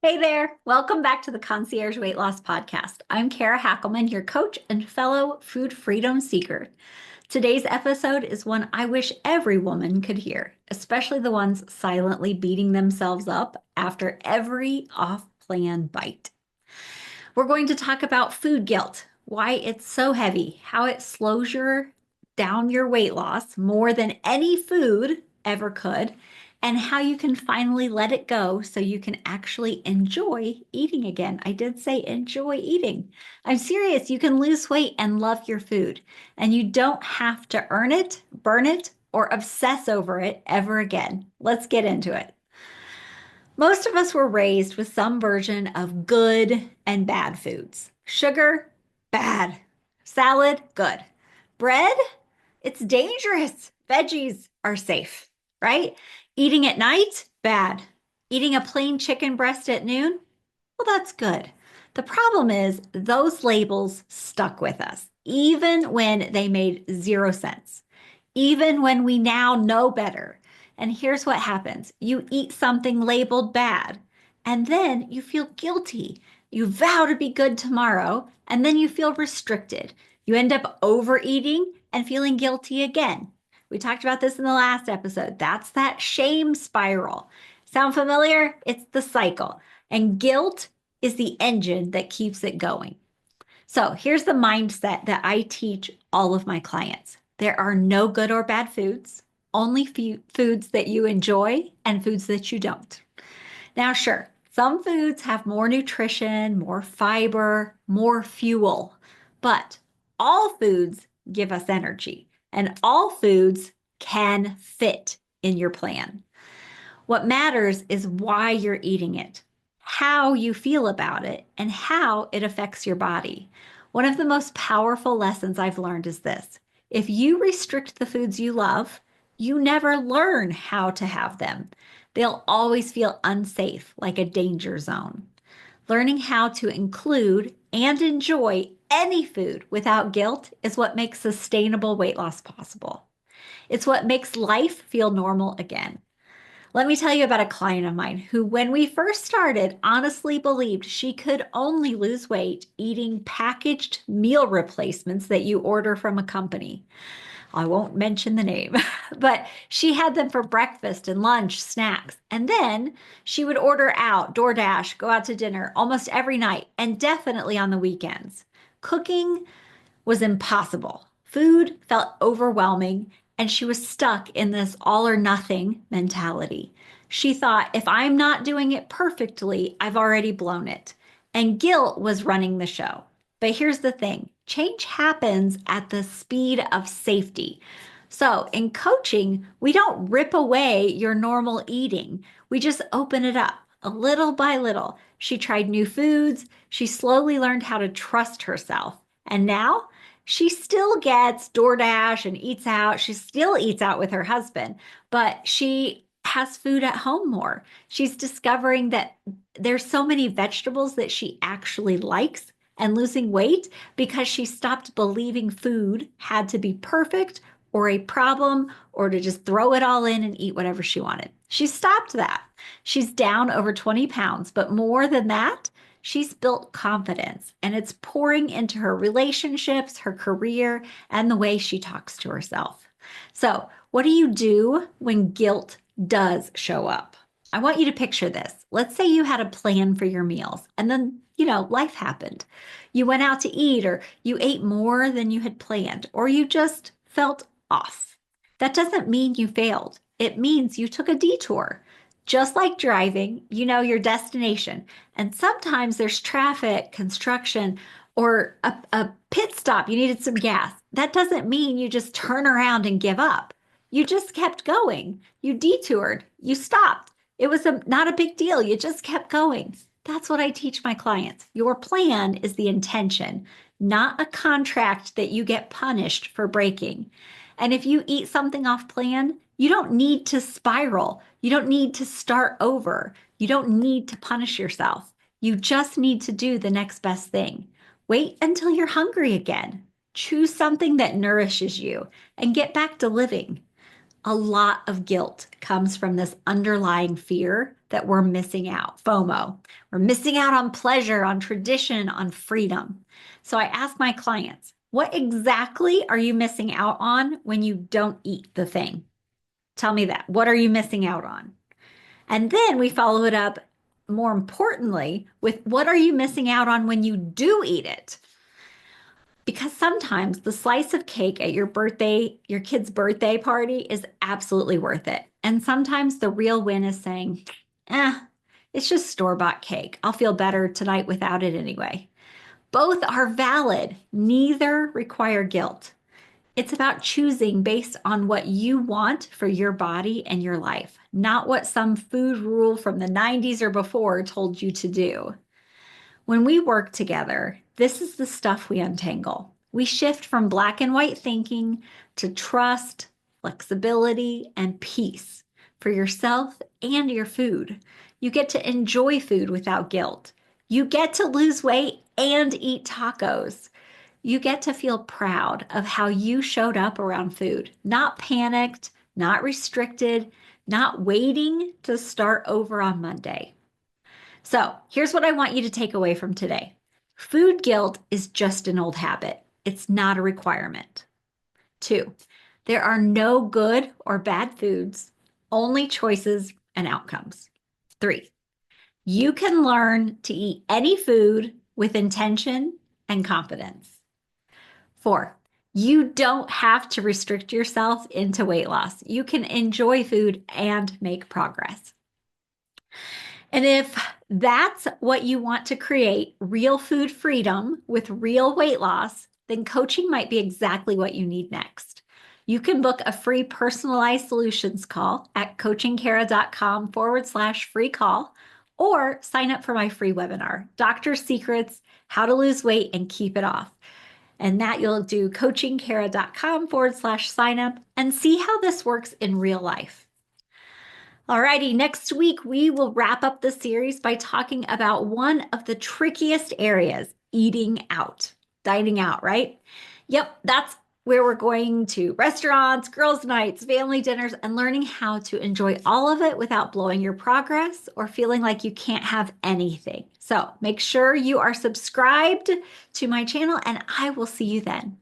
Hey there. Welcome back to the Concierge Weight Loss Podcast. I'm Kara Hackleman, your coach and fellow food freedom seeker. Today's episode is one I wish every woman could hear, especially the ones silently beating themselves up after every off-plan bite. We're going to talk about food guilt, why it's so heavy, how it slows down your weight loss more than any food ever could, and how you can finally let it go so you can actually enjoy eating again. I did say enjoy eating. I'm serious. You can lose weight and love your food, and you don't have to earn it, burn it, or obsess over it ever again. Let's get into it. Most of us were raised with some version of good and bad foods. Sugar, bad. Salad, good. Bread, it's dangerous. Veggies are safe, right? Eating at night, bad. Eating a plain chicken breast at noon, well, that's good. The problem is those labels stuck with us, even when they made zero sense, even when we now know better. And here's what happens. You eat something labeled bad, and then you feel guilty. You vow to be good tomorrow, and then you feel restricted. You end up overeating and feeling guilty again. We talked about this in the last episode. That's that shame spiral. Sound familiar? It's the cycle. And guilt is the engine that keeps it going. So here's the mindset that I teach all of my clients. There are no good or bad foods, only foods that you enjoy and foods that you don't. Now, sure, some foods have more nutrition, more fiber, more fuel, but all foods give us energy and all foods can fit in your plan. What matters is why you're eating it, how you feel about it, and how it affects your body. One of the most powerful lessons I've learned is this. If you restrict the foods you love, you never learn how to have them. They'll always feel unsafe, like a danger zone. Learning how to include and enjoy any food without guilt is what makes sustainable weight loss possible. It's what makes life feel normal again. Let me tell you about a client of mine who, when we first started, honestly believed she could only lose weight eating packaged meal replacements that you order from a company. I won't mention the name, but she had them for breakfast and lunch, snacks. And then she would order out, DoorDash, go out to dinner almost every night and definitely on the weekends. Cooking was impossible. Food felt overwhelming, and she was stuck in this all or nothing mentality. She thought, if I'm not doing it perfectly, I've already blown it. And guilt was running the show. But here's the thing, change happens at the speed of safety. So in coaching, we don't rip away your normal eating. We just open it up a little by little. She tried new foods. She slowly learned how to trust herself. And now she still gets DoorDash and eats out. She still eats out with her husband, but she has food at home more. She's discovering that there's so many vegetables that she actually likes and losing weight because she stopped believing food had to be perfect or a problem or to just throw it all in and eat whatever she wanted. She stopped that. She's down over 20 pounds, but more than that, she's built confidence and it's pouring into her relationships, her career, and the way she talks to herself. So, what do you do when guilt does show up? I want you to picture this. Let's say you had a plan for your meals and then, life happened. You went out to eat or you ate more than you had planned or you just felt off. That doesn't mean you failed. It means you took a detour. Just like driving, you know your destination. And sometimes there's traffic, construction, or a pit stop. You needed some gas. That doesn't mean you just turn around and give up. You just kept going. You detoured. You stopped. It was not a big deal. You just kept going. That's what I teach my clients. Your plan is the intention, not a contract that you get punished for breaking. And if you eat something off plan, you don't need to spiral. You don't need to start over. You don't need to punish yourself. You just need to do the next best thing. Wait until you're hungry again. Choose something that nourishes you and get back to living. A lot of guilt comes from this underlying fear that we're missing out, FOMO. We're missing out on pleasure, on tradition, on freedom. So I ask my clients, what exactly are you missing out on when you don't eat the thing? Tell me that. What are you missing out on? And then we follow it up, more importantly, with what are you missing out on when you do eat it? Because sometimes the slice of cake at your birthday, your kid's birthday party is absolutely worth it. And sometimes the real win is saying, it's just store-bought cake. I'll feel better tonight without it anyway. Both are valid. Neither require guilt. It's about choosing based on what you want for your body and your life, not what some food rule from the 90s or before told you to do. When we work together, this is the stuff we untangle. We shift from black and white thinking to trust, flexibility, and peace for yourself and your food. You get to enjoy food without guilt. You get to lose weight and eat tacos. You get to feel proud of how you showed up around food, not panicked, not restricted, not waiting to start over on Monday. So here's what I want you to take away from today. Food guilt is just an old habit. It's not a requirement. 2, there are no good or bad foods, only choices and outcomes. 3, you can learn to eat any food with intention and confidence. 4, you don't have to restrict yourself into weight loss. You can enjoy food and make progress. And if that's what you want to create, real food freedom with real weight loss, then coaching might be exactly what you need next. You can book a free personalized solutions call at coachingkara.com/free call, or sign up for my free webinar, Doctor Secrets, How to Lose Weight and Keep It Off. And that you'll do coachingkara.com/sign up and see how this in real life. Alrighty, next week we will wrap up the series by talking about one of the trickiest areas, eating out, dining out, right? Yep, that's where we're going to restaurants, girls' nights, family dinners, and learning how to enjoy all of it without blowing your progress or feeling like you can't have anything. So make sure you are subscribed to my channel, and I will see you then.